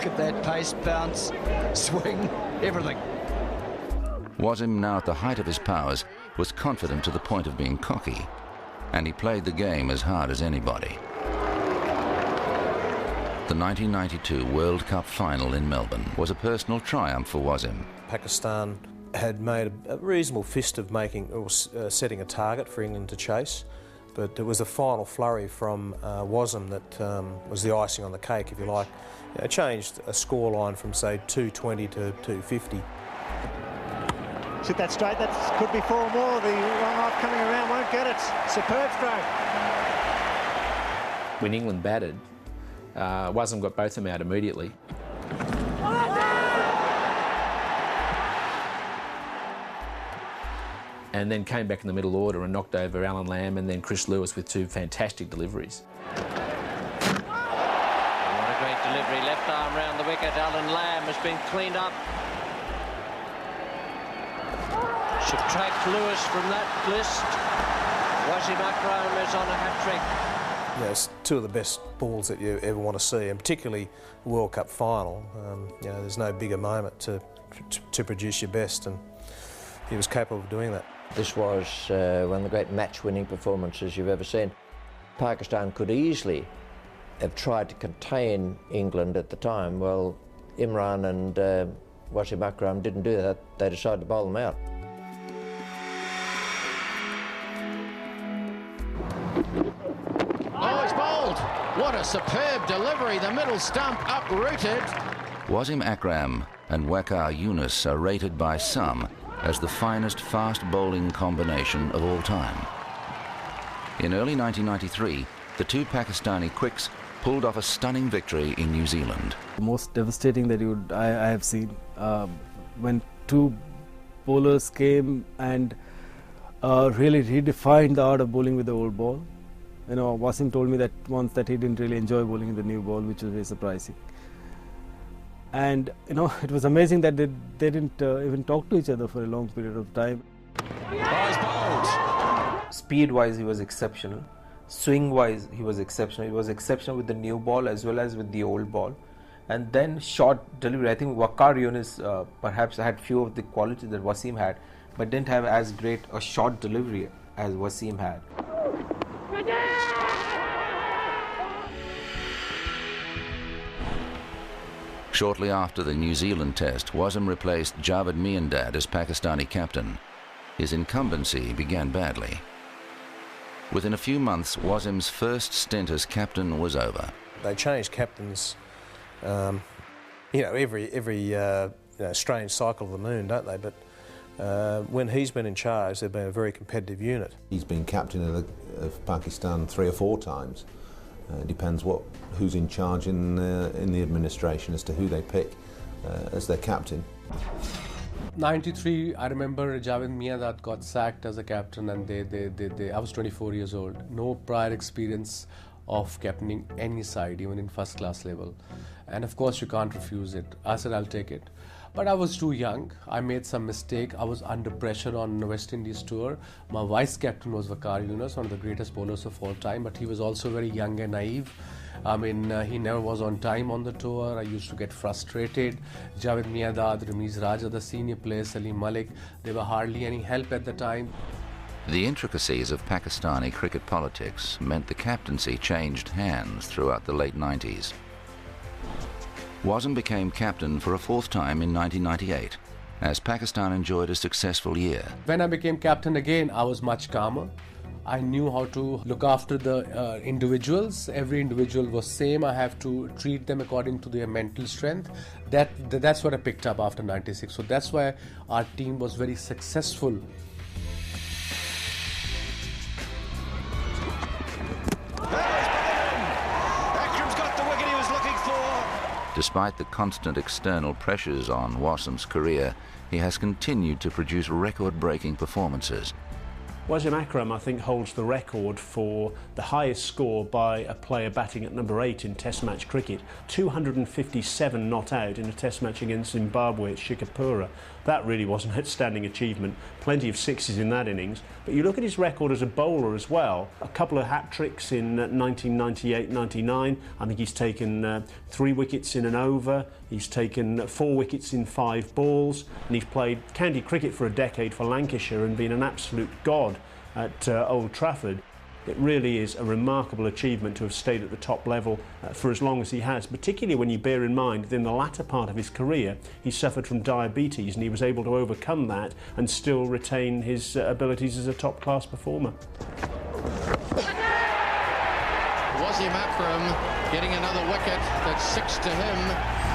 at that pace, bounce, swing, everything. Wasim, now at the height of his powers, was confident to the point of being cocky, and he played the game as hard as anybody. The 1992 World Cup final in Melbourne was a personal triumph for Wasim. Pakistan had made a reasonable fist of setting a target for England to chase, but it was the final flurry from Wasim that was the icing on the cake, if you like. It changed a scoreline from, say, 220 to 250. Hit that straight, that could be 4 more. The run-off coming around won't get it. Superb stroke. When England batted, Wasim got both of them out immediately. And then came back in the middle order and knocked over Alan Lamb and then Chris Lewis with 2 fantastic deliveries. What a great delivery, left arm round the wicket. Alan Lamb has been cleaned up. Subtract Lewis from that list. Wasim Akram is on a hat-trick. Yeah, it's 2 of the best balls that you ever want to see, and particularly the World Cup final. There's no bigger moment to produce your best, and he was capable of doing that. This was one of the great match-winning performances you've ever seen. Pakistan could easily have tried to contain England at the time. Well, Imran and Wasim Akram didn't do that. They decided to bowl them out. Oh, it's bowled! What a superb delivery, the middle stump uprooted. Wasim Akram and Waqar Younis are rated by some as the finest fast bowling combination of all time. In early 1993, the 2 Pakistani quicks pulled off a stunning victory in New Zealand. The most devastating that I have seen when 2 bowlers came and really redefined the art of bowling with the old ball. You know, Wasim told me that once that he didn't really enjoy bowling in the new ball, which was very surprising. And you know, it was amazing that they didn't even talk to each other for a long period of time. Speed-wise, he was exceptional. Swing-wise, he was exceptional. He was exceptional with the new ball as well as with the old ball. And then short delivery. I think Waqar Younis perhaps had few of the qualities that Wasim had, but didn't have as great a short delivery as Wasim had. Shortly after the New Zealand Test, Wasim replaced Javed Miandad as Pakistani captain. His incumbency began badly. Within a few months, Wasim's first stint as captain was over. They change captains, every strange cycle of the moon, don't they? But when he's been in charge, they've been a very competitive unit. He's been captain of Pakistan 3 or 4 times. It depends who's in charge in the administration as to who they pick as their captain. 93, I remember Javed Miandad got sacked as a captain, and I was 24 years old. No prior experience of captaining any side, even in first class level. And of course you can't refuse it. I said I'll take it. But I was too young. I made some mistake. I was under pressure on the West Indies tour. My vice captain was Waqar Younis, one of the greatest bowlers of all time, but he was also very young and naive. I mean, he never was on time on the tour. I used to get frustrated. Javed Miandad, Ramiz Raja, the senior players, Salim Malik, they were hardly any help at the time. The intricacies of Pakistani cricket politics meant the captaincy changed hands throughout the late 90s. Wasim became captain for a 4th time in 1998, as Pakistan enjoyed a successful year. When I became captain again, I was much calmer. I knew how to look after the individuals. Every individual was same. I have to treat them according to their mental strength. That's what I picked up after 96. So that's why our team was very successful. Despite the constant external pressures on Wasim's career, he has continued to produce record-breaking performances. Wasim Akram, I think, holds the record for the highest score by a player batting at number 8 in Test match cricket. 257 not out in a Test match against Zimbabwe at Shikapura. That really was an outstanding achievement. Plenty of sixes in that innings. But you look at his record as a bowler as well. A couple of hat-tricks in 1998-99. I think he's taken 3 wickets in an over. He's taken 4 wickets in 5 balls. And he's played county cricket for a decade for Lancashire and been an absolute god at Old Trafford. It really is a remarkable achievement to have stayed at the top level for as long as he has, particularly when you bear in mind that in the latter part of his career he suffered from diabetes and he was able to overcome that and still retain his abilities as a top-class performer. Wasim Akram getting another wicket. That's 6 to him.